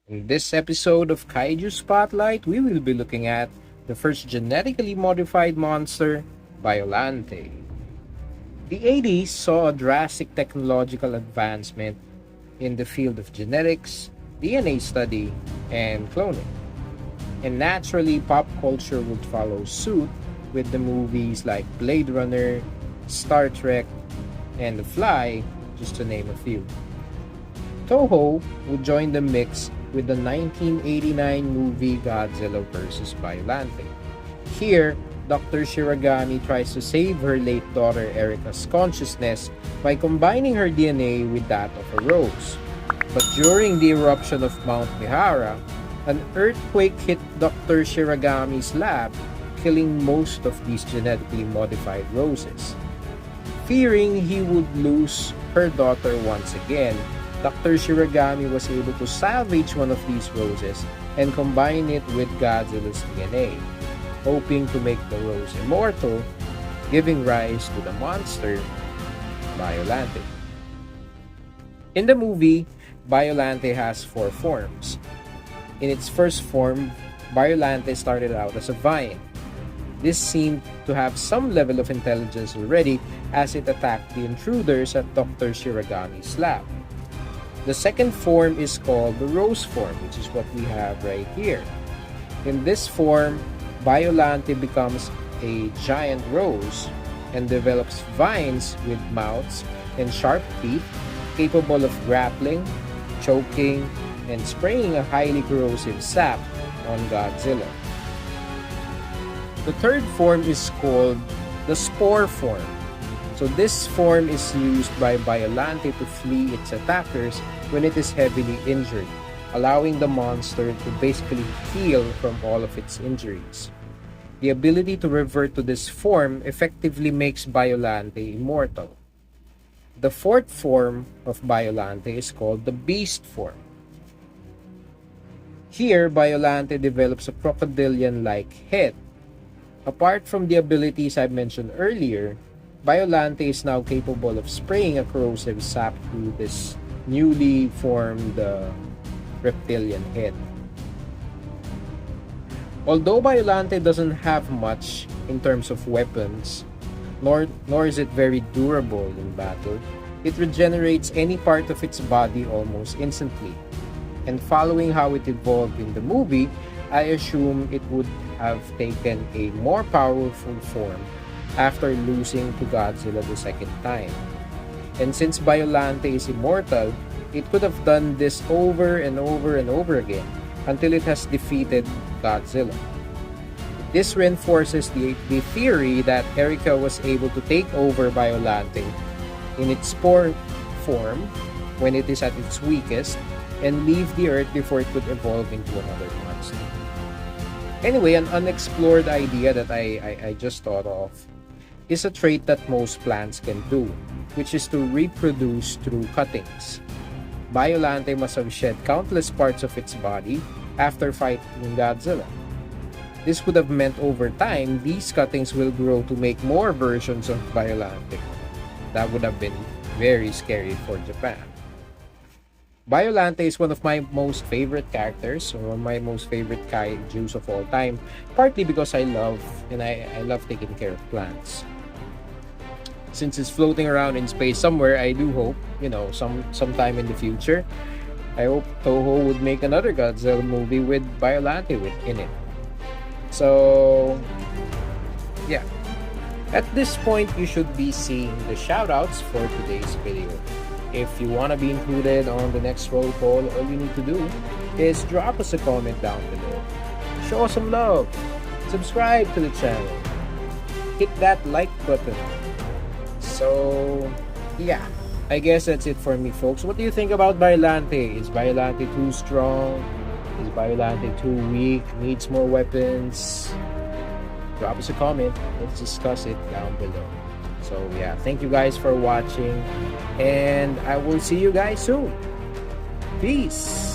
In this episode of Kaiju Spotlight, we will be looking at the first genetically modified monster, Biollante. The 80s saw a drastic technological advancement in the field of genetics, DNA study, and cloning. And naturally, pop culture would follow suit with the movies like Blade Runner, Star Trek, and The Fly, just to name a few. Toho would join the mix with the 1989 movie Godzilla vs. Violante. Here, Dr. Shiragami tries to save her late daughter Erika's consciousness by combining her DNA with that of a rose. But during the eruption of Mount Mihara, an earthquake hit Dr. Shiragami's lab, killing most of these genetically modified roses. Fearing he would lose her daughter once again, Dr. Shiragami was able to salvage one of these roses and combine it with Godzilla's DNA, hoping to make the rose immortal, giving rise to the monster, Biollante. In the movie, Biollante has four forms. In its first form, Biollante started out as a vine. This seemed to have some level of intelligence already as it attacked the intruders at Dr. Shiragami's lab. The second form is called the rose form, which is what we have right here. In this form, Biollante becomes a giant rose and develops vines with mouths and sharp teeth capable of grappling, choking, and spraying a highly corrosive sap on Godzilla. The third form is called the Spore Form. So this form is used by Biollante to flee its attackers when it is heavily injured, allowing the monster to basically heal from all of its injuries. The ability to revert to this form effectively makes Biollante immortal. The fourth form of Biollante is called the Beast Form. Here, Biollante develops a crocodilian-like head. Apart from the abilities I mentioned earlier, Biollante is now capable of spraying a corrosive sap through this newly formed reptilian head. Although Biollante doesn't have much in terms of weapons, nor is it very durable in battle, it regenerates any part of its body almost instantly. And following how it evolved in the movie, I assume it would have taken a more powerful form after losing to Godzilla the second time. And since Biollante is immortal, it could have done this over and over and over again until it has defeated Godzilla. This reinforces the theory that Erika was able to take over Biollante in its spore form when it is at its weakest and leave the Earth before it could evolve into another monster. Anyway, an unexplored idea that I just thought of is a trait that most plants can do, which is to reproduce through cuttings. Biollante must have shed countless parts of its body after fighting Godzilla. This would have meant over time, these cuttings will grow to make more versions of Biollante. That would have been very scary for Japan. Biollante is one of my most favorite characters, or one of my most favorite kaijus of all time, partly because I love taking care of plants. Since it's floating around in space somewhere, I do hope, sometime in the future, I hope Toho would make another Godzilla movie with Biollante in it. So, yeah. At this point, you should be seeing the shoutouts for today's video. If you want to be included on the next roll call, all you need to do is drop us a comment down below. Show us some love. Subscribe to the channel. Hit that like button. So, yeah. I guess that's it for me, folks. What do you think about Biollante? Is Biollante too strong? Is Biollante too weak? Needs more weapons? Drop us a comment. Let's discuss it down below. So yeah, thank you guys for watching, and I will see you guys soon. Peace.